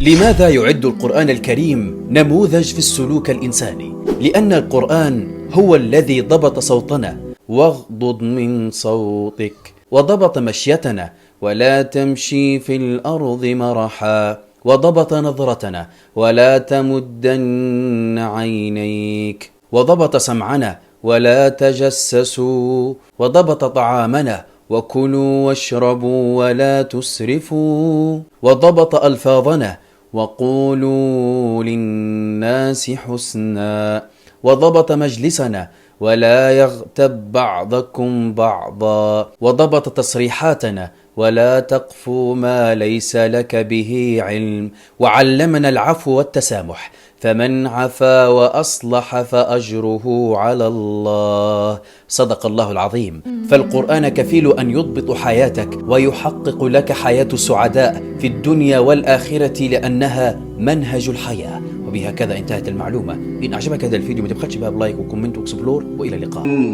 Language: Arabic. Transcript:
لماذا يعد القرآن الكريم نموذج في السلوك الإنساني؟ لأن القرآن هو الذي ضبط صوتنا واغضض من صوتك، وضبط مشيتنا ولا تمشي في الأرض مرحا، وضبط نظرتنا ولا تمدن عينيك، وضبط سمعنا ولا تجسسوا، وضبط طعامنا وكلوا واشربوا ولا تسرفوا، وضبط ألفاظنا وقولوا للناس حسنا، وضبط مجلسنا ولا يغتب بعضكم بعضا، وضبط تصريحاتنا ولا تقف ما ليس لك به علم، وعلمنا العفو والتسامح، فمن عفا وأصلح فأجره على الله. صدق الله العظيم. فالقرآن كفيل أن يضبط حياتك ويحقق لك حياة السعداء في الدنيا والآخرة، لأنها منهج الحياة. وبهكذا انتهت المعلومة. إن أعجبك هذا الفيديو ما تبخلش بها بلايك وكومنت واكسبلور، وإلى اللقاء.